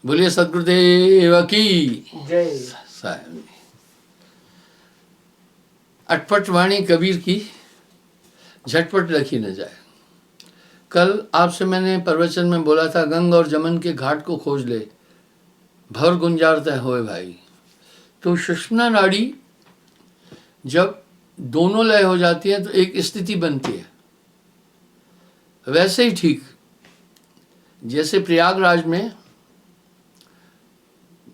बोलिए सदगुरुदेव की जय। साहब। अटपट वाणी कबीर की, झटपट रखी न जाए। कल आपसे मैंने प्रवचन में बोला था, गंग और जमन के घाट को खोज ले, भर गुंजार तय होए भाई। तो सुषुम्ना नाड़ी जब दोनों लय हो जाती है तो एक स्थिति बनती है। वैसे ही ठीक जैसे प्रयागराज में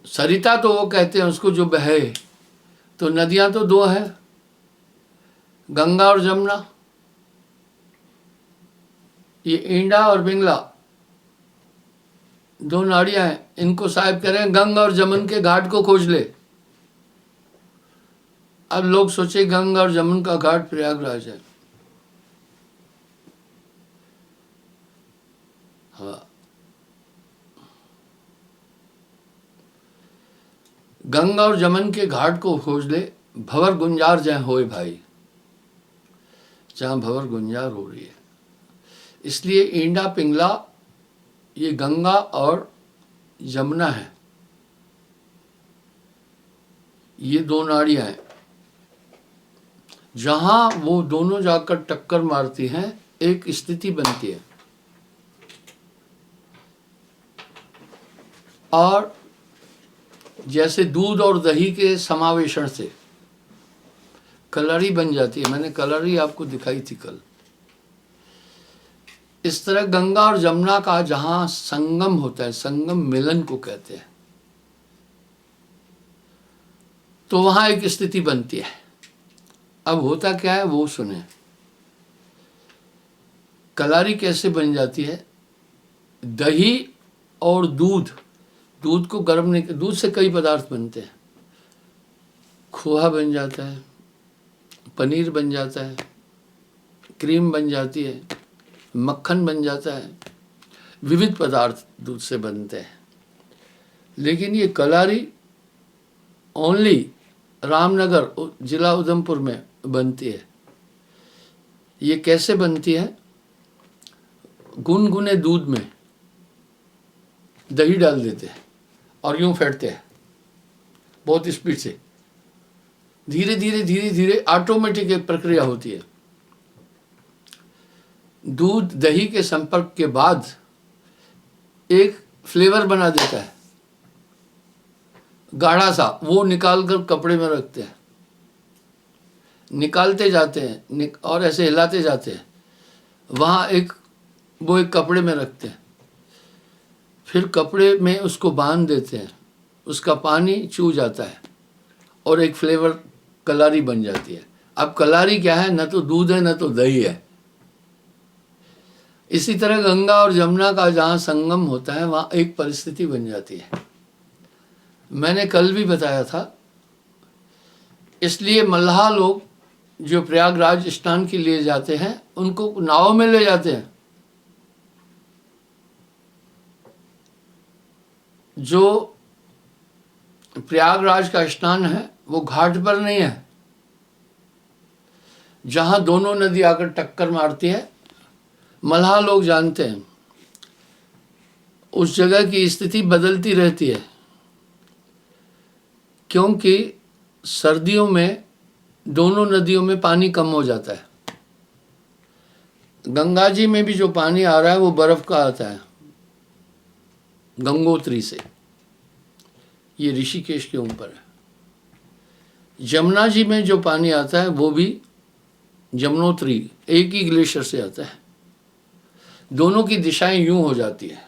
सरिता, तो वो कहते हैं उसको जो बहे, तो नदियां तो दो हैं, गंगा और जमुना। ये ईंडा और पिंगला दो नाड़ियां हैं, इनको साहिब कह रहे हैं गंगा और जमुन के घाट को खोज ले। अब लोग सोचे गंगा और जमुन का घाट प्रयागराज है। हाँ, गंगा और जमुन के घाट को खोज ले, भंवर गुंजार जय होए भाई। जहां भंवर गुंजार हो रही है, इसलिए ईंडा पिंगला ये गंगा और जमुना है, ये दो नाड़ियां हैं। जहां वो दोनों जाकर टक्कर मारती हैं, एक स्थिति बनती है। और जैसे दूध और दही के समावेशन से कलरी बन जाती है, मैंने कलरी आपको दिखाई थी कल। इस तरह गंगा और जमुना का जहां संगम होता है, संगम मिलन को कहते हैं, तो वहां एक स्थिति बनती है। अब होता क्या है वो सुने। कलारी कैसे बन जाती है? दही और दूध, दूध को गर्म नहीं, दूध से कई पदार्थ बनते हैं। खोआ बन जाता है, पनीर बन जाता है, क्रीम बन जाती है, मक्खन बन जाता है, विविध पदार्थ दूध से बनते हैं। लेकिन ये कलारी ओनली रामनगर जिला उधमपुर में बनती है। ये कैसे बनती है? गुनगुने दूध में दही डाल देते हैं और यूं फेंटते हैं बहुत स्पीड से, धीरे धीरे धीरे धीरे, ऑटोमेटिक एक प्रक्रिया होती है। दूध दही के संपर्क के बाद एक फ्लेवर बना देता है गाढ़ा सा, वो निकाल कर कपड़े में रखते हैं, निकालते जाते हैं और ऐसे हिलाते जाते हैं, वहाँ एक कपड़े में रखते हैं, फिर कपड़े में उसको बांध देते हैं, उसका पानी चू जाता है और एक फ्लेवर कलारी बन जाती है। अब कलारी क्या है? न तो दूध है न तो दही है। इसी तरह गंगा और जमुना का जहाँ संगम होता है, वहाँ एक परिस्थिति बन जाती है। मैंने कल भी बताया था। इसलिए मल्लाह लोग जो प्रयागराज स्नान के लिए जाते हैं, उनको नाव में ले जाते हैं। जो प्रयागराज का स्नान है वो घाट पर नहीं है, जहां दोनों नदी आकर टक्कर मारती है। मल्लाह लोग जानते हैं उस जगह की स्थिति बदलती रहती है, क्योंकि सर्दियों में दोनों नदियों में पानी कम हो जाता है। गंगा जी में भी जो पानी आ रहा है वो बर्फ का आता है, गंगोत्री से, ये ऋषिकेश के ऊपर है। जमुना जी में जो पानी आता है वो भी जमुनोत्री, एक ही ग्लेशियर से आता है। दोनों की दिशाएं यूं हो जाती है।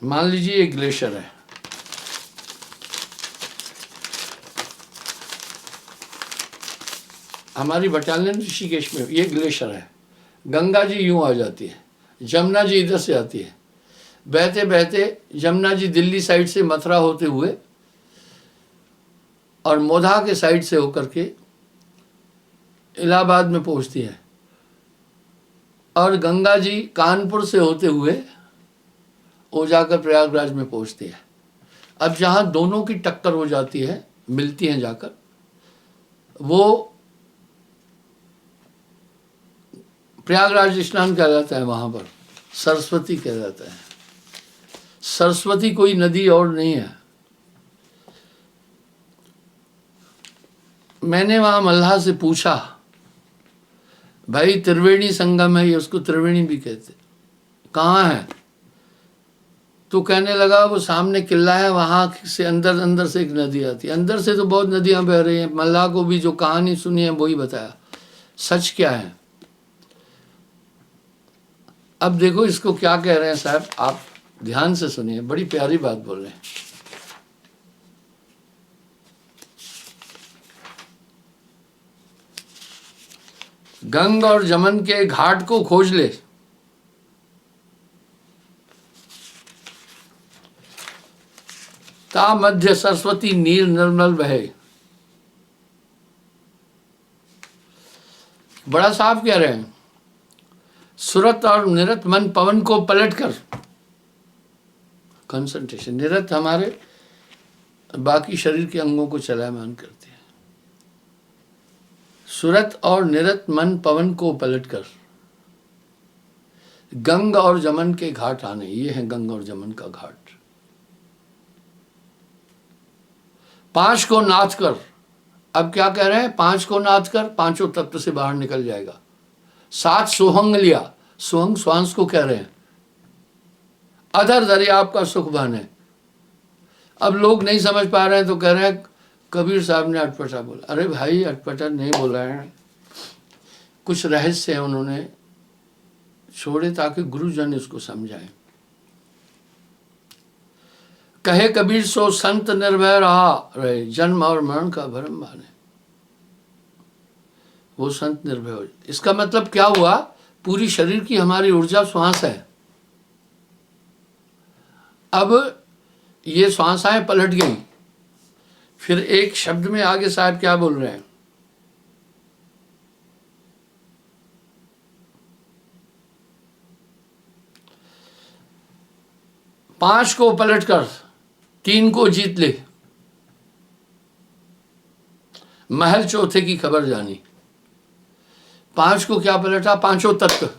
मान लीजिए एक ग्लेशियर है, हमारी बटालियन ऋषिकेश में ये ग्लेशियर है। गंगा जी यूं आ जाती है, जमुना जी इधर से आती है, बहते बहते जमुना जी दिल्ली साइड से मथुरा होते हुए और मोधा के साइड से होकर के इलाहाबाद में पहुंचती है, और गंगा जी कानपुर से होते हुए वो जाकर प्रयागराज में पहुंचती है। अब जहां दोनों की टक्कर हो जाती है, मिलती हैं जाकर, वो प्रयागराज स्नान कहलाता है। वहां पर सरस्वती कहलाता है। सरस्वती कोई नदी और नहीं है। मैंने वहां मल्लाह से पूछा, भाई त्रिवेणी संगम है, ये उसको त्रिवेणी भी कहते, कहाँ है? तो कहने लगा वो सामने किला है, वहां से अंदर अंदर से एक नदी आती है। अंदर से तो बहुत नदियां बह रही हैं। मल्लाह को भी जो कहानी सुनी है वही बताया। सच क्या है? अब देखो इसको क्या कह रहे हैं साहब, आप ध्यान से सुनिए, बड़ी प्यारी बात बोल रहे हैं। गंग और जमन के घाट को खोज ले, ता मध्य सरस्वती नीर निर्मल बहे। बड़ा साफ कह रहे हैं, सुरत और निरत मन पवन को पलट कर, कंसंट्रेशन, निरत हमारे बाकी शरीर के अंगों को चलायमान करते हैं। सुरत और निरत मन पवन को पलट कर गंग और जमन के घाट आने। ये है गंग और जमन का घाट। पांच को नाथ कर, अब क्या कह रहे हैं? पांच को नाथ कर, पांचों तत्व से बाहर निकल जाएगा। सात सोहंग लिया, सोहंग श्वास को कह रहे हैं। अधर दरिया आपका सुख बन है। अब लोग नहीं समझ पा रहे हैं तो कह रहे हैं कबीर साहब ने अटपटा बोला। अरे भाई अटपटा नहीं बोला है, कुछ रहस्य है उन्होंने छोड़े ताकि गुरुजन इसको समझाएं। कहे कबीर सो संत निर्भय रहा रहे, जन्म और मरण का भरम माने। वो संत निर्भय हो। इसका मतलब क्या हुआ? पूरी शरीर की हमारी ऊर्जा श्वास है। अब ये श्वासाएं पलट गई। फिर एक शब्द में आगे साहब क्या बोल रहे हैं? पांच को पलट कर तीन को जीत ले, महल चौथे की खबर जानी। पांच को क्या पलटा? पांचों तत्व।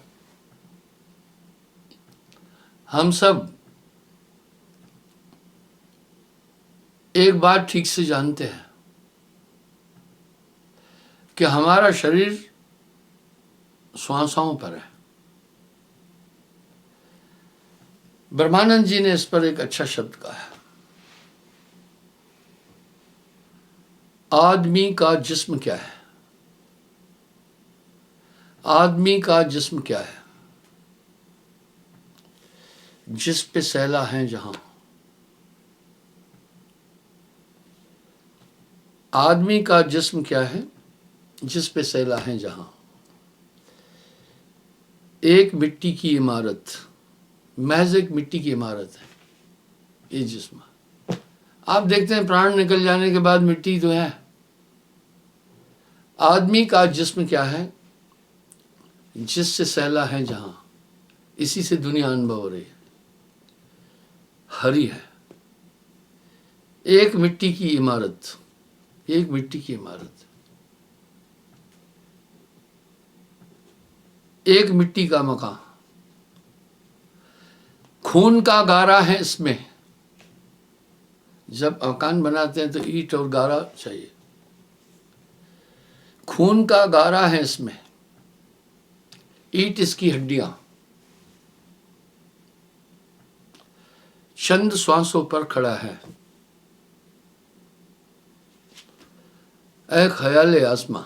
हम सब एक बात ठीक से जानते हैं कि हमारा शरीर श्वासों पर है। ब्रह्मानंद जी ने इस पर एक अच्छा शब्द कहा है, आदमी का जिस्म क्या है? आदमी का जिस्म क्या है? जिस पे सैला है जहां। आदमी का जिस्म क्या है? जिस पे सैला है जहां। एक मिट्टी की इमारत, महज एक मिट्टी की इमारत है ये जिस्म। आप देखते हैं प्राण निकल जाने के बाद मिट्टी तो है। आदमी का जिस्म क्या है? जिससे सैला है जहां, इसी से दुनिया अनुभव हो रही है। हरि है। एक मिट्टी की इमारत, एक मिट्टी की इमारत, एक मिट्टी का मकान। खून का गारा है इसमें। जब मकान बनाते हैं तो ईंट और गारा चाहिए। खून का गारा है इसमें, ईंट इसकी हड्डियां। चंद श्वासों पर खड़ा है। ऐ ख्याले आसमां,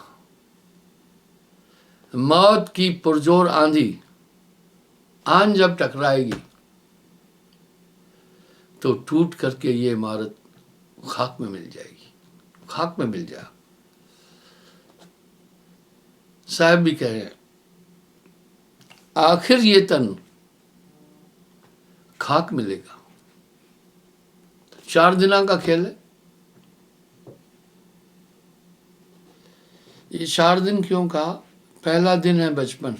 मौत की पुरजोर आंधी आन जब टकराएगी तो टूट करके ये इमारत खाक में मिल जाएगी, खाक में मिल जाए। साहब भी कह रहे हैं आखिर ये तन खाक मिलेगा। 4 दिना का खेल है। ये 4 दिन क्यों कहा? पहला दिन है बचपन,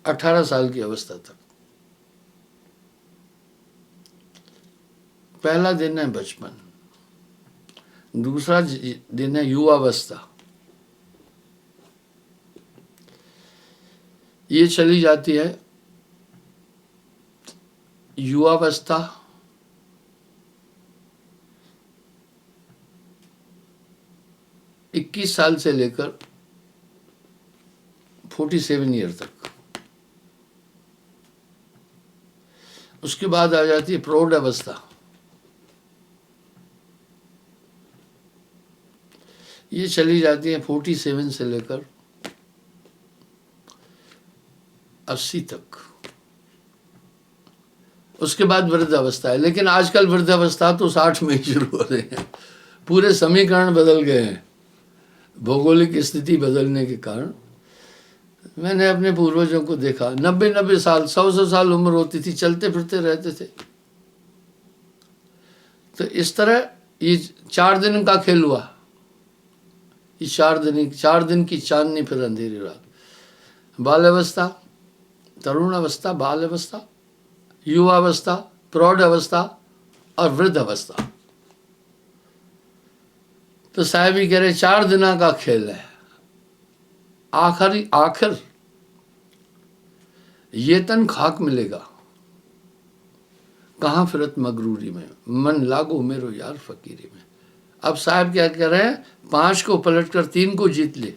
अठारह साल की अवस्था तक। पहला दिन है बचपन। दूसरा दिन है युवावस्था। ये चली जाती है युवावस्था, इक्कीस साल से लेकर 47 ईयर तक। उसके बाद आ जाती है प्रौढ़ अवस्था। ये चली जाती है 47 से लेकर 80 तक। उसके बाद वृद्धावस्था है, लेकिन आजकल वृद्धावस्था तो 60 में ही शुरू हो रहे हैं। पूरे समीकरण बदल गए हैं भौगोलिक स्थिति बदलने के कारण। मैंने अपने पूर्वजों को देखा, 90-90 साल, 100 साल उम्र होती थी, चलते फिरते रहते थे। तो इस तरह ये 4 दिन का खेल हुआ। ये 4 दिन की चांदनी फिर अंधेरी रात। बाल्यावस्था, तरुण अवस्था, बाल अवस्था, युवावस्था, प्रौढ़ अवस्था और वृद्ध अवस्था। तो साहब ही कह रहे 4 दिना का खेल है। आखिर ये तन खाक मिलेगा, कहाँ फिरत मगरूरी में, मन लागो मेरो यार फकीरी में। अब साहब क्या कह रहे हैं, 5 को पलट कर 3 को जीत ले।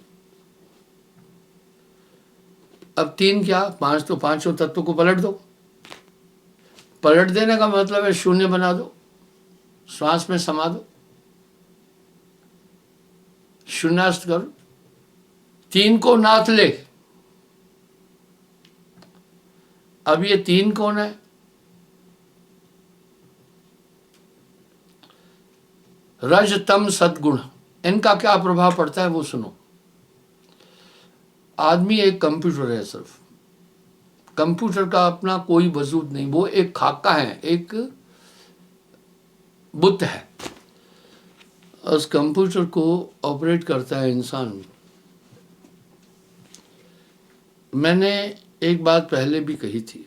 अब 3 क्या, 5 तो 5 तत्व को पलट दो। पलट देने का मतलब है शून्य बना दो, श्वास में समा दो, शून्यास्त करो। 3 को नाथ ले। अब ये 3 कौन है? रज तम सद्गुण। इनका क्या प्रभाव पड़ता है वो सुनो। आदमी एक कंप्यूटर है, सिर्फ कंप्यूटर का अपना कोई वजूद नहीं, वो एक खाका है, एक बुत है। उस कंप्यूटर को ऑपरेट करता है इंसान। मैंने एक बात पहले भी कही थी,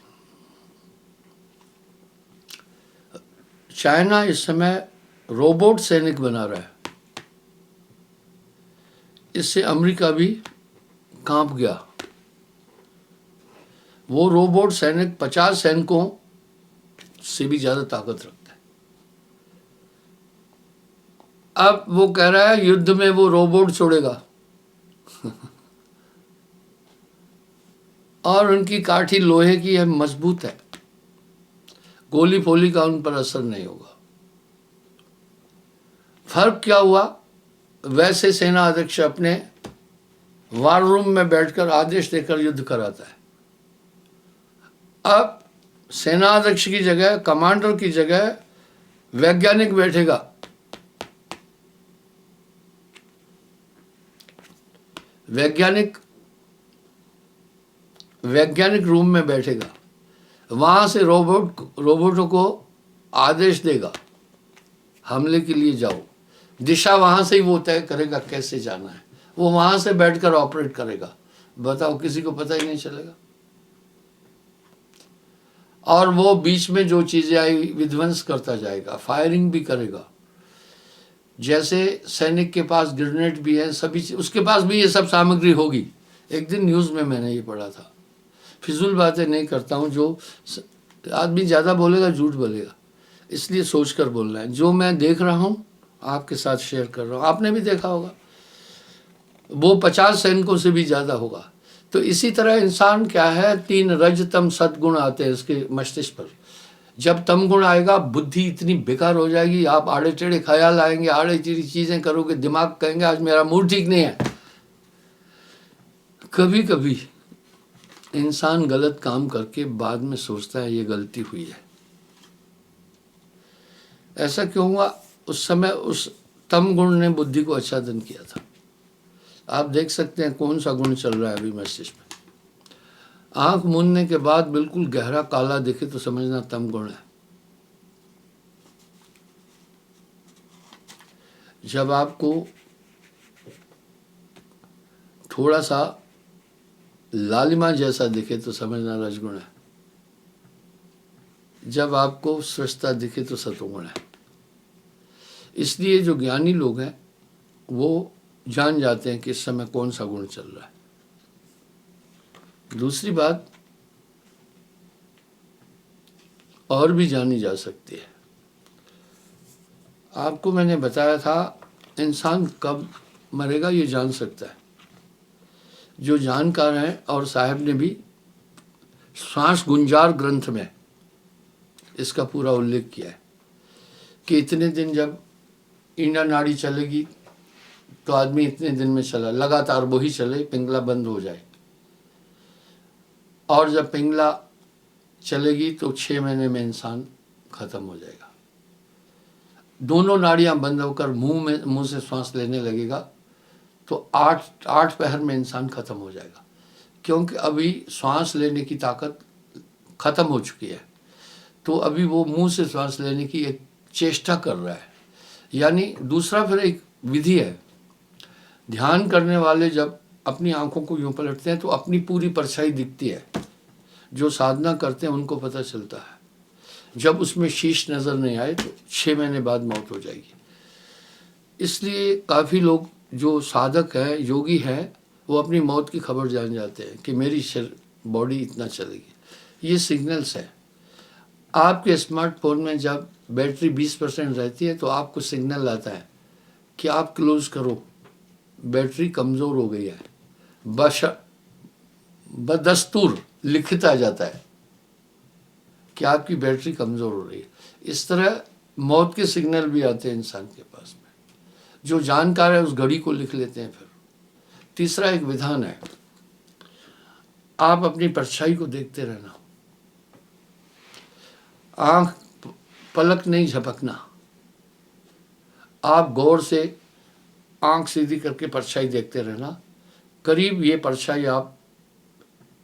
चाइना इस समय रोबोट सैनिक बना रहा है। इससे अमेरिका भी कांप गया। वो रोबोट सैनिक 50 सैनिकों से भी ज्यादा ताकत रखता है। अब वो कह रहा है युद्ध में वो रोबोट छोड़ेगा और उनकी काठी लोहे की है, मजबूत है, गोली फोली का उन पर असर नहीं होगा। फर्क क्या हुआ, वैसे सेना अध्यक्ष अपने वार रूम में बैठकर आदेश देकर युद्ध कराता है। अब सेना अध्यक्ष की जगह, कमांडर की जगह वैज्ञानिक बैठेगा। वैज्ञानिक रूम में बैठेगा, वहां से रोबोटों को आदेश देगा हमले के लिए जाओ। दिशा वहां से ही वो तय करेगा कैसे जाना है, वो वहां से बैठकर ऑपरेट करेगा। बताओ, किसी को पता ही नहीं चलेगा। और वो बीच में जो चीजें आई विध्वंस करता जाएगा, फायरिंग भी करेगा। जैसे सैनिक के पास ग्रेनेड भी है, सभी उसके पास भी ये सब सामग्री होगी। एक दिन न्यूज में मैंने ये पढ़ा था। फिजूल बातें नहीं करता हूँ, जो आदमी ज़्यादा बोलेगा झूठ बोलेगा, इसलिए सोचकर बोलना है। जो मैं देख रहा हूँ आपके साथ शेयर कर रहा हूँ, आपने भी देखा होगा, वो 50 सैनिकों से भी ज़्यादा होगा। तो इसी तरह इंसान क्या है, 3 रज तम सद्गुण आते हैं इसके मस्तिष्क पर। जब तम गुण आएगा, बुद्धि इतनी बेकार हो जाएगी, आप आड़े टेढ़े ख्याल आएंगे, आड़े टेढ़ी चीज़ें करोगे, दिमाग कहेंगे आज मेरा मूड ठीक नहीं है। कभी कभी इंसान गलत काम करके बाद में सोचता है ये गलती हुई है। ऐसा क्यों हुआ? उस समय उस तम गुण ने बुद्धि को आच्छादन किया था। आप देख सकते हैं कौन सा गुण चल रहा है अभी मस्तिष्क में। आंख मूंदने के बाद बिल्कुल गहरा काला दिखे तो समझना तम गुण है। जब आपको थोड़ा सा लालिमा जैसा दिखे तो समझना रजगुण है। जब आपको स्वच्छता दिखे तो सतोगुण है। इसलिए जो ज्ञानी लोग हैं वो जान जाते हैं कि इस समय कौन सा गुण चल रहा है। दूसरी बात और भी जानी जा सकती है। आपको मैंने बताया था इंसान कब मरेगा ये जान सकता है। जो जानकार हैं, और साहब ने भी श्वास गुंजार ग्रंथ में इसका पूरा उल्लेख किया है कि इतने दिन जब ईना नाड़ी चलेगी तो आदमी इतने दिन में चला, लगातार वही चले, पिंगला बंद हो जाए, और जब पिंगला चलेगी तो 6 महीने में इंसान खत्म हो जाएगा। दोनों नाड़ियां बंद होकर मुंह से सांस लेने लगेगा तो 8 पहर में इंसान खत्म हो जाएगा, क्योंकि अभी सांस लेने की ताकत खत्म हो चुकी है। तो अभी वो मुंह से सांस लेने की एक चेष्टा कर रहा है। यानी दूसरा फिर एक विधि है, ध्यान करने वाले जब अपनी आंखों को यूं पलटते हैं तो अपनी पूरी परछाई दिखती है। जो साधना करते हैं उनको पता चलता है, जब उसमें शीश नजर नहीं आए तो 6 महीने बाद मौत हो जाएगी। इसलिए काफ़ी लोग जो साधक है, योगी है, वो अपनी मौत की खबर जान जाते हैं कि मेरी बॉडी इतना चलेगी। ये सिग्नल्स है। आपके स्मार्टफोन में जब बैटरी 20% रहती है तो आपको सिग्नल आता है कि आप क्लोज करो, बैटरी कमज़ोर हो गई है। बदस्तूर लिखित आ जाता है कि आपकी बैटरी कमज़ोर हो रही है। इस तरह मौत के सिग्नल भी आते हैं इंसान के पास में। जो जानकार है उस घड़ी को लिख लेते हैं। फिर तीसरा एक विधान है, आप अपनी परछाई को देखते रहना, आंख पलक नहीं झपकना। आप गौर से आंख सीधी करके परछाई देखते रहना। करीब ये परछाई आप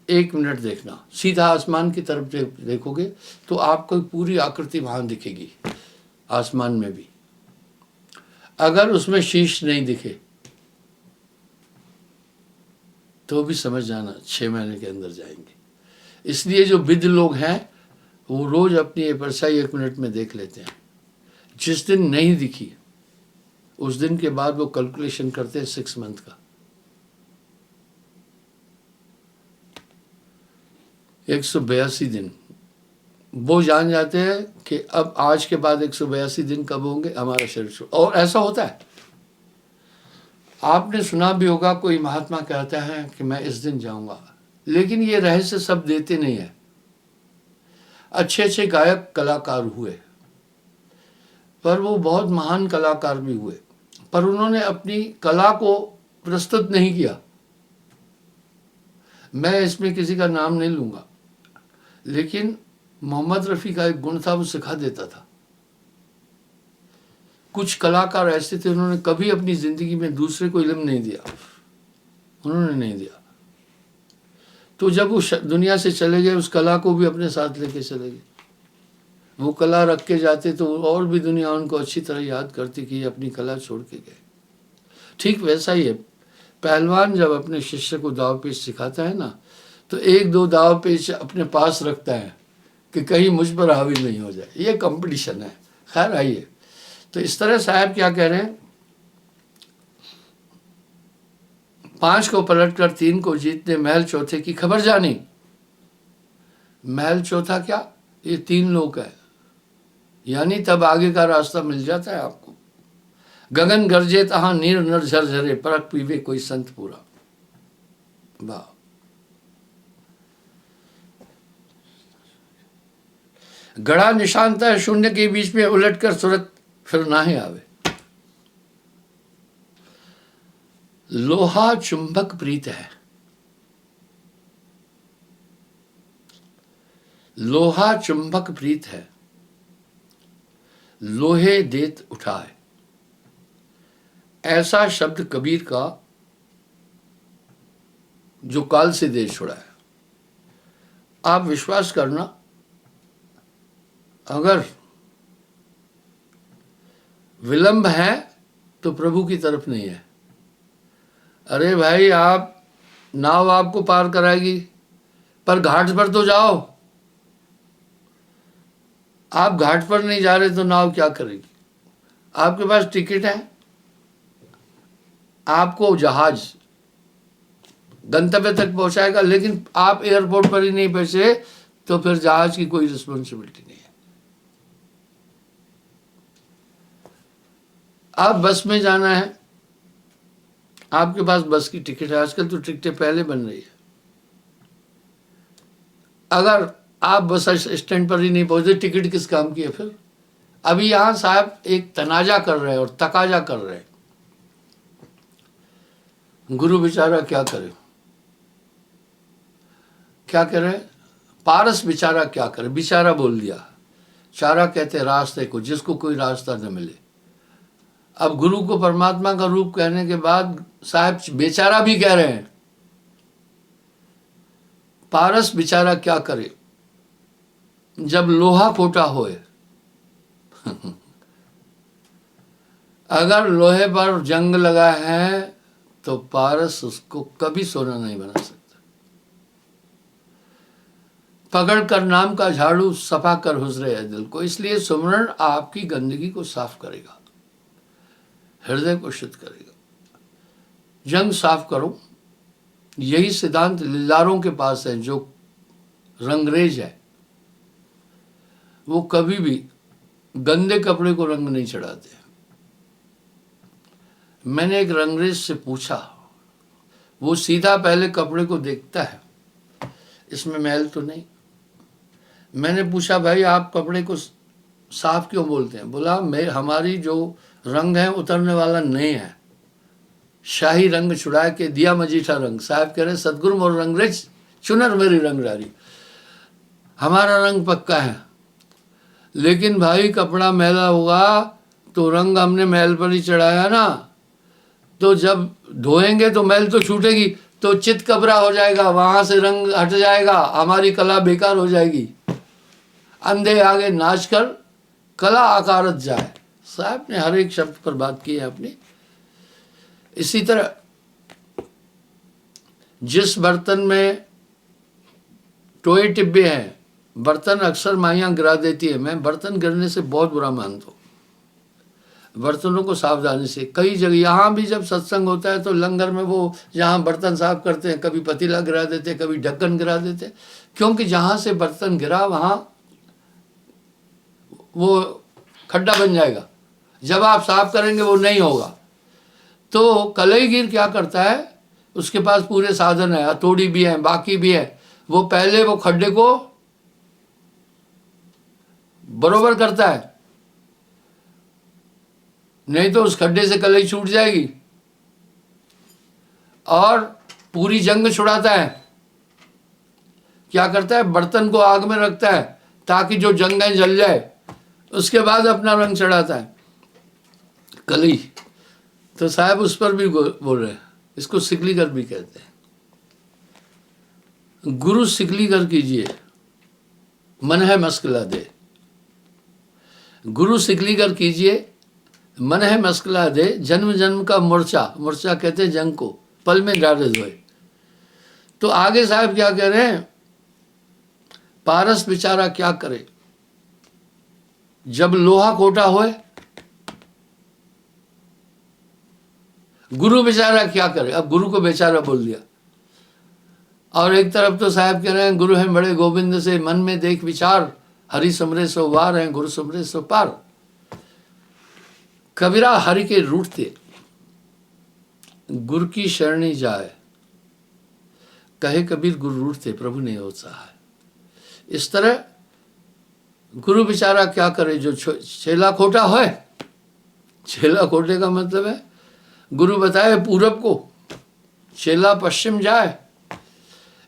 1 मिनट देखना, सीधा आसमान की तरफ देखोगे तो आपको पूरी आकृति वहां दिखेगी आसमान में भी। अगर उसमें शीश नहीं दिखे तो भी समझ जाना 6 महीने के अंदर जाएंगे। इसलिए जो विद्ध लोग हैं वो रोज अपनी ये परछाई 1 मिनट में देख लेते हैं। जिस दिन नहीं दिखी उस दिन के बाद वो कैलकुलेशन करते हैं 6 मंथ का। 182 दिन वो जान जाते हैं कि अब आज के बाद 182 दिन कब होंगे, हमारा शरीर। और ऐसा होता है, आपने सुना भी होगा कोई महात्मा कहता है कि मैं इस दिन जाऊंगा, लेकिन ये रहस्य सब देते नहीं है। अच्छे अच्छे गायक कलाकार हुए, पर वो बहुत महान कलाकार भी हुए, पर उन्होंने अपनी कला को प्रस्तुत नहीं किया। मैं इसमें किसी का नाम नहीं लूंगा, लेकिन मोहम्मद रफ़ी का एक गुण था, वो सिखा देता था। कुछ कलाकार ऐसे थे उन्होंने कभी अपनी ज़िंदगी में दूसरे को इल्म नहीं दिया, उन्होंने नहीं दिया। तो जब वो दुनिया से चले गए, उस कला को भी अपने साथ लेके चले गए। वो कला रख के जाते तो और भी दुनिया उनको अच्छी तरह याद करती कि ये अपनी कला छोड़ के गए। ठीक वैसा ही है, पहलवान जब अपने शिष्य को दाव पेच सिखाता है ना, तो 1-2 दाव पेच अपने पास रखता है कि कहीं मुझ पर हावी नहीं हो जाए। ये कंपटीशन है। खैर आइए, तो इस तरह साहब क्या कह रहे हैं, 5 को पलटकर 3 को जीतने महल चौथे की खबर जानी। महल चौथा क्या, ये 3 लोक है, यानी तब आगे का रास्ता मिल जाता है आपको। गगन गरजे तहां नीर नर झरझरे, परख पीवे कोई संत पूरा। वाह, गड़ा निशानता है शून्य के बीच में, उलटकर सूरत फिर ना ही आवे। लोहा चुंबक प्रीत है, लोहा चुंबक प्रीत है, लोहे देत उठाए। ऐसा शब्द कबीर का जो काल से दे छोड़ा है। आप विश्वास करना, अगर विलंब है तो प्रभु की तरफ नहीं है। अरे भाई, आप नाव आपको पार कराएगी, पर घाट पर तो जाओ। आप घाट पर नहीं जा रहे तो नाव क्या करेगी। आपके पास टिकट है, आपको जहाज गंतव्य तक पहुंचाएगा, लेकिन आप एयरपोर्ट पर ही नहीं पहुंचे तो फिर जहाज की कोई रिस्पॉन्सिबिलिटी नहीं है। आप बस में जाना है, आपके पास बस की टिकट है, आजकल तो टिकटें पहले बन रही है। अगर आप बस स्टैंड पर ही नहीं पहुंचे, टिकट किस काम की है फिर? अभी यहां साहब एक तनाजा कर रहे हैं और तकाजा कर रहे हैं, गुरु बेचारा क्या करे, क्या करे, पारस बेचारा क्या करे, बेचारा बोल दिया, चारा कहते रास्ते को जिसको कोई रास्ता न मिले। अब गुरु को परमात्मा का रूप कहने के बाद साहब बेचारा भी कह रहे हैं, पारस बेचारा क्या करे जब लोहा कोटा होए। अगर लोहे पर जंग लगा है तो पारस उसको कभी सोना नहीं बना सकता। पकड़ कर नाम का झाड़ू सफा कर हुजरे है दिल को। इसलिए सुमरण आपकी गंदगी को साफ करेगा, हृदय को शुद्ध करेगा। जंग साफ करो, यही सिद्धांत लिल्लारों के पास है। जो रंगरेज है वो कभी भी गंदे कपड़े को रंग नहीं चढ़ाते। मैंने एक रंगरेज से पूछा, वो सीधा पहले कपड़े को देखता है, इसमें मैल तो नहीं। मैंने पूछा भाई आप कपड़े को साफ क्यों बोलते हैं? बोला हमारी जो रंग है उतरने वाला नहीं है, शाही रंग छुड़ा के दिया मजीठा रंग। साहब कह रहे सदगुरु मोर रंगरेज चुनर मेरी रंगरारी, हमारा रंग पक्का है, लेकिन भाई कपड़ा मैला होगा तो रंग हमने मैल पर ही चढ़ाया ना, तो जब धोएंगे तो मैल तो छूटेगी, तो चित कबरा हो जाएगा, वहां से रंग हट जाएगा, हमारी कला बेकार हो जाएगी। अंधे आगे नाच कर कला आकारत जाए। साहब ने हर एक शब्द पर बात की है अपनी। इसी तरह जिस बर्तन में टोए टिब्बे हैं, बर्तन अक्सर माइयां गिरा देती है। मैं बर्तन गिरने से बहुत बुरा मानता हूँ। बर्तनों को सावधानी से, कई जगह यहाँ भी जब सत्संग होता है तो लंगर में वो जहाँ बर्तन साफ करते हैं, कभी पतीला गिरा देते, कभी ढक्कन गिरा देते, क्योंकि जहाँ से बर्तन गिरा वहाँ वो खड्डा बन जाएगा, जब आप साफ करेंगे वो नहीं होगा। तो कलईगिर क्या करता है, उसके पास पूरे साधन है, हथौड़ी भी है, बाकी भी है, वो पहले वो खड्डे को बरोबर करता है, नहीं तो उस खड्डे से कलई छूट जाएगी। और पूरी जंग छुड़ाता है। क्या करता है, बर्तन को आग में रखता है ताकि जो जंग है जल जाए, उसके बाद अपना रंग चढ़ाता है कलई। तो साहब उस पर भी बोल रहे हैं, इसको सिकलीगर भी कहते हैं। गुरु सिकलीगर कीजिए, मन है मस्कला दे। गुरु सिकलीगर कीजिए, मन है मस्कला दे, जन्म जन्म का मोर्चा, मोर्चा कहते हैं जंग को, पल में डाले धोए। तो आगे साहब क्या कह रहे हैं, पारस बेचारा क्या करे जब लोहा कोटा होए। गुरु बेचारा क्या करे, अब गुरु को बेचारा बोल दिया। और एक तरफ तो साहब कह रहे हैं गुरु हैं बड़े गोविंद से मन में देख विचार, हरि समरे सो वार हैं गुरु समरे सो पार। कबीरा हरि के रूठते, गुरु की शरणी जाए, कहे कबीर गुरु रूठते प्रभु ने होता है। इस तरह गुरु बेचारा क्या करे जो छेला खोटा है। छेला खोटे का मतलब है गुरु बताए पूरब को, छेला पश्चिम जाए,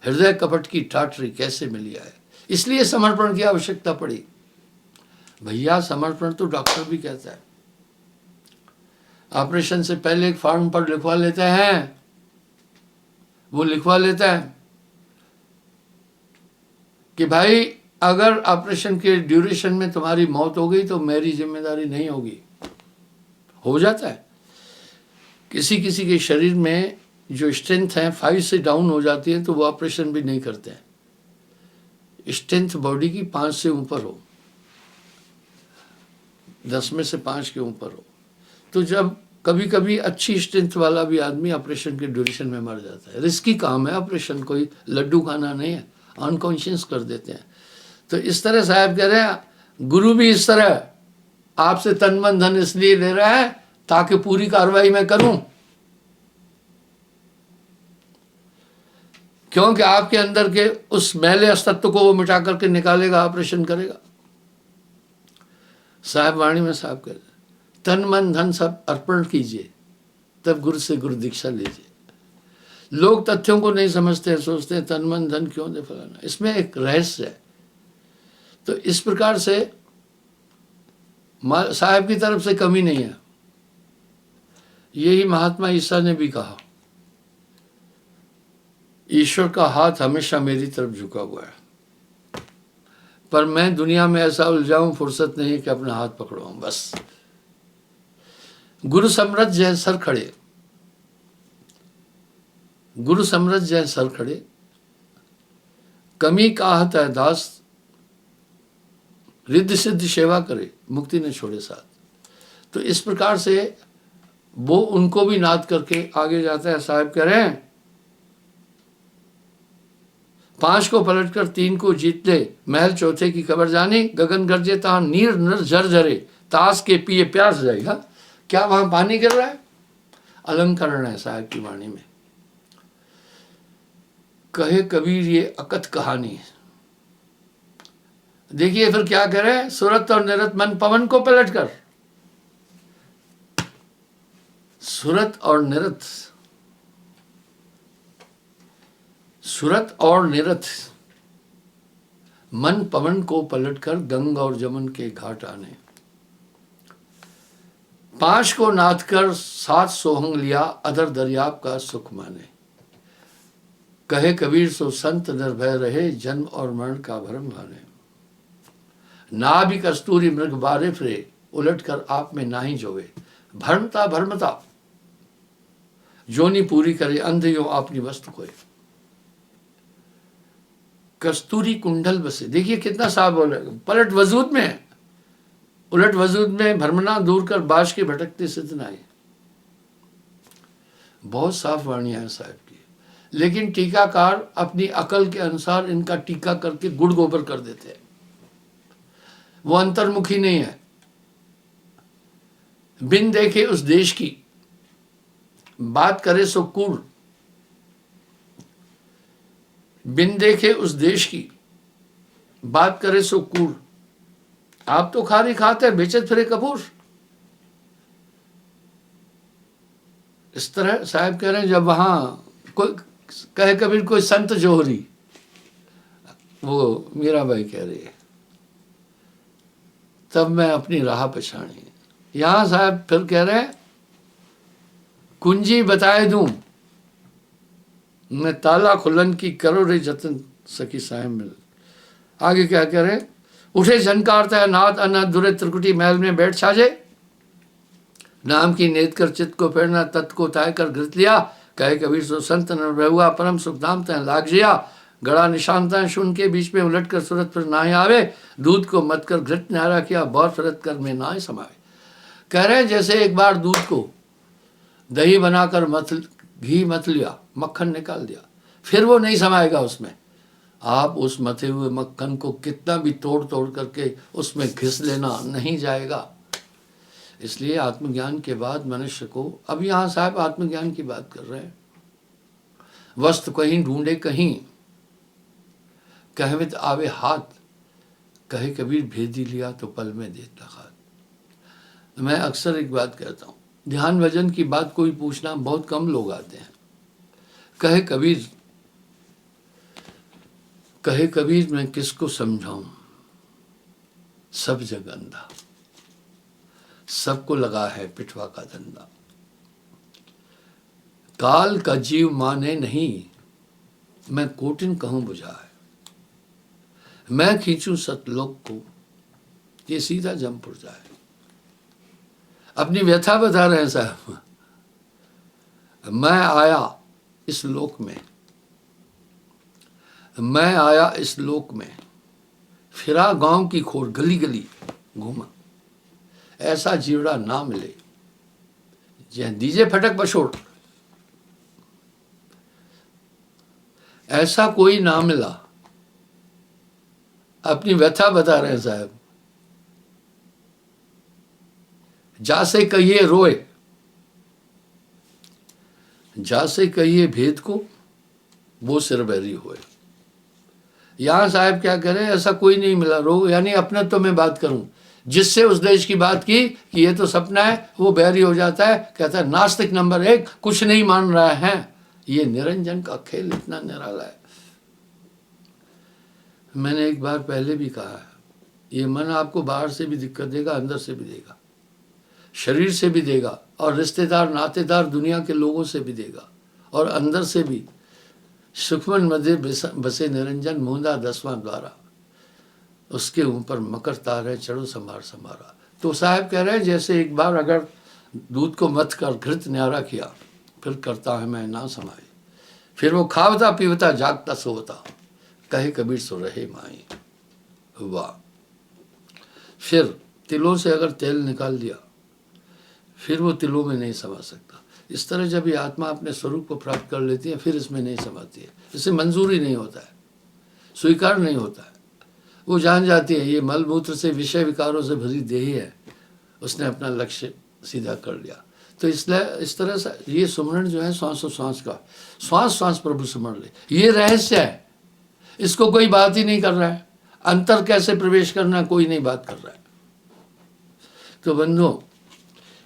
हृदय कपट की ठाठरी कैसे मिली आए। इसलिए समर्पण की आवश्यकता पड़ी। भैया समर्पण तो डॉक्टर भी कहता है, ऑपरेशन से पहले एक फॉर्म पर लिखवा लेते हैं, वो लिखवा लेता है कि भाई अगर ऑपरेशन के ड्यूरेशन में तुम्हारी मौत हो गई तो मेरी जिम्मेदारी नहीं होगी। हो जाता है किसी किसी के शरीर में जो स्ट्रेंथ है 5 से डाउन हो जाती है तो वो ऑपरेशन भी नहीं करते हैं। स्ट्रेंथ बॉडी की 5 से ऊपर हो, 10 में से 5 के ऊपर हो, तो जब कभी कभी अच्छी स्ट्रेंथ वाला भी आदमी ऑपरेशन के ड्यूरेशन में मर जाता है। रिस्की काम है ऑपरेशन, कोई लड्डू खाना नहीं है, अनकॉन्शियस कर देते हैं। तो इस तरह साहब कह रहे हैं गुरु भी इस तरह आपसे तन मन धन इसलिए ले रहा है ताकि पूरी कार्रवाई मैं करूं, क्योंकि आपके अंदर के उस मैले अस्तित्व को वो मिटा करके निकालेगा, ऑपरेशन करेगा। साहब वाणी में साहब कह रहे तन मन धन सब अर्पण कीजिए, तब गुरु से गुरु दीक्षा लीजिए। लोग तथ्यों को नहीं समझते हैं, सोचते हैं तन मन धन क्यों दे फलाना, इसमें एक रहस्य है। तो इस प्रकार से साहब की तरफ से कमी नहीं है। यही महात्मा ईसा ने भी कहा, ईश्वर का हाथ हमेशा मेरी तरफ झुका हुआ है, पर मैं दुनिया में ऐसा उलझाऊं, फुर्सत नहीं कि अपना हाथ पकड़ाऊं। बस गुरु समरथ जय सर खड़े, गुरु समरथ जय सर खड़े, कमी काहत है दास, रिद्धि सिद्धि सेवा करे, मुक्ति ने छोड़े साथ। तो इस प्रकार से वो उनको भी नाद करके आगे जाता है। साहब कह रहे हैं 5 को पलटकर 3 को जीत ले, महल चौथे की खबर जानी, गगन गरजे ता नीर नर झर झरे, ताश के पिए प्यास जाएगा। क्या वहां पानी गिर रहा है? अलंकरण है साहब की वाणी में। कहे कबीर ये अकथ कहानी है। देखिए फिर क्या कह रहे हैं, सुरत और निरत मन पवन को पलटकर, सुरत और निरत, सुरत और निरत मन पवन को पलटकर गंगा और जमुन के घाट आने, 5 को नाथ कर 7 सोहंग लिया, अदर दरियाब का सुख माने। कहे कबीर सो संत निर्भय रहे, जन्म और मरण का भरम भाने। ना भी कस्तूरी मृग बारे फिरे, उलट कर आप में नाही जोवे, भरमता भरमता जोनी पूरी करे, अंध यो अपनी वस्तु कोई। कस्तूरी कुंडल बसे, देखिए कितना साफ बोले, पलट वजूद में है, उलट वजूद में भ्रमना दूर कर बाश के भटकते सिद्ध नाई। बहुत साफ वाणियां हैं साहब की, लेकिन टीकाकार अपनी अकल के अनुसार इनका टीका करके गुड़ गोबर कर देते हैं। वो अंतर्मुखी नहीं है। बिन देखे उस देश की बात करे सो कूड़, बिन देखे उस देश की बात करे सो कूड़। आप तो खारी खाते बेचत फिरे कपूर। इस तरह साहब कह रहे हैं जब वहां कोई कहे कबीर कोई संत जोहरी, वो मीराबाई कह रही है, तब मैं अपनी राह पछाणी। यहां साहब फिर कह रहे हैं कुंजी बताए दूं मैं, ताला खुलन की करो रे जतन, सखी साहेब मिल। आगे क्या कह रहे हैं, उठे झनकारता है नाद अनाथ दुरे त्रिकुटी महल में बैठ छाजे, नाम की नेत कर चित्त को फेरना, तत् को ताय कर घृत लिया। कहे कबीर सो संत न रहुआ, परम सुख धाम तय लाग जिया। गड़ा निशानता शून के बीच में उलट कर सूरत फिर नाहे आवे, दूध को मत कर घृत न्यारा किया, बौर फिरत कर में नाहे समावे। कह रहे हैं जैसे एक बार दूध को दही बनाकर घी मत लिया, मक्खन निकाल दिया, फिर वो नहीं समाएगा उसमें। आप उस मथे हुए मक्खन को कितना भी तोड़ तोड़ करके उसमें घिस लेना, नहीं जाएगा। इसलिए आत्मज्ञान के बाद मनुष्य को, अब यहाँ साहब आत्मज्ञान की बात कर रहे हैं, वस्तु कहीं ढूंढे कहीं, कहवित आवे हाथ, कहे कबीर भेदी लिया तो पल में देता खात। मैं अक्सर एक बात कहता हूँ, ध्यान भजन की बात कोई पूछना बहुत कम लोग आते हैं। कहे कबीर मैं किसको समझाऊं, सब जग अंधा, सबको लगा है पिटवा का धंधा। काल का जीव माने नहीं, मैं कोटिन कहूं बुझा है, मैं खींचूं सतलोक को, ये सीधा जमपुर जाए। अपनी व्यथा बता रहे हैं साहब, मैं आया इस लोक में, मैं आया इस लोक में, फिरा गांव की खोर गली गली घूमा, ऐसा जीवड़ा ना मिले जय दीजे फटक पछोड़, ऐसा कोई ना मिला। अपनी व्यथा बता रहे हैं साहब। जा से कहिए रोए, जा से कहिए भेद को, वो सिर बैरी होए। यहां साहब क्या करें, ऐसा कोई नहीं मिला रो, यानी अपना तो मैं बात करूं, जिससे उस देश की बात की कि ये तो सपना है, वो बैरी हो जाता है, कहता है नास्तिक नंबर 1, कुछ नहीं मान रहा है। ये निरंजन का खेल इतना निराला है। मैंने एक बार पहले भी कहा है, ये मन आपको बाहर से भी दिक्कत देगा, अंदर से भी देगा, शरीर से भी देगा, और रिश्तेदार नातेदार दुनिया के लोगों से भी देगा, और अंदर से भी। सुखमन मध्य बसे निरंजन, मूंदा 10वां द्वारा, उसके ऊपर मकर तार है, चढ़ो संभार संभारा। तो साहब कह रहे हैं जैसे एक बार अगर दूध को मथ कर घृत न्यारा किया, फिर करता है मैं ना समाई, फिर वो खावता पीवता जागता सोता, कहे कबीर सो रहे माई। वाह। फिर तिलों से अगर तेल निकाल दिया, फिर वो तिलों में नहीं समा सकता। इस तरह जब ये आत्मा अपने स्वरूप को प्राप्त कर लेती है, फिर इसमें नहीं समाती है, इसे मंजूरी नहीं होता है, स्वीकार नहीं होता है। वो जान जाती है ये मलमूत्र से, विषय विकारों से भरी देही है, उसने अपना लक्ष्य सीधा कर लिया। तो इसलिए इस तरह से ये सुमरण जो है श्वासों श्वास का, श्वास श्वास प्रभु सुमरण ले, ये रहस्य है। इसको कोई बात ही नहीं कर रहा है, अंतर कैसे प्रवेश करना कोई नहीं बात कर रहा है। तो बंधुओं,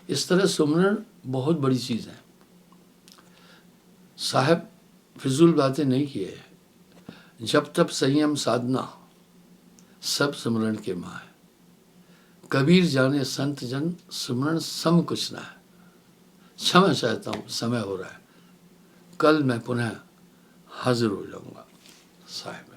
इस तरह सुमरण बहुत बड़ी चीज़ है। साहब फिजूल बातें नहीं किए, जब तब संयम साधना सब सुमरण के माँ है। कबीर जाने संत जन, सुमरण सम कुछ ना है। क्षमा चाहता हूँ, समय हो रहा है, कल मैं पुनः हाजिर हो जाऊंगा साहब।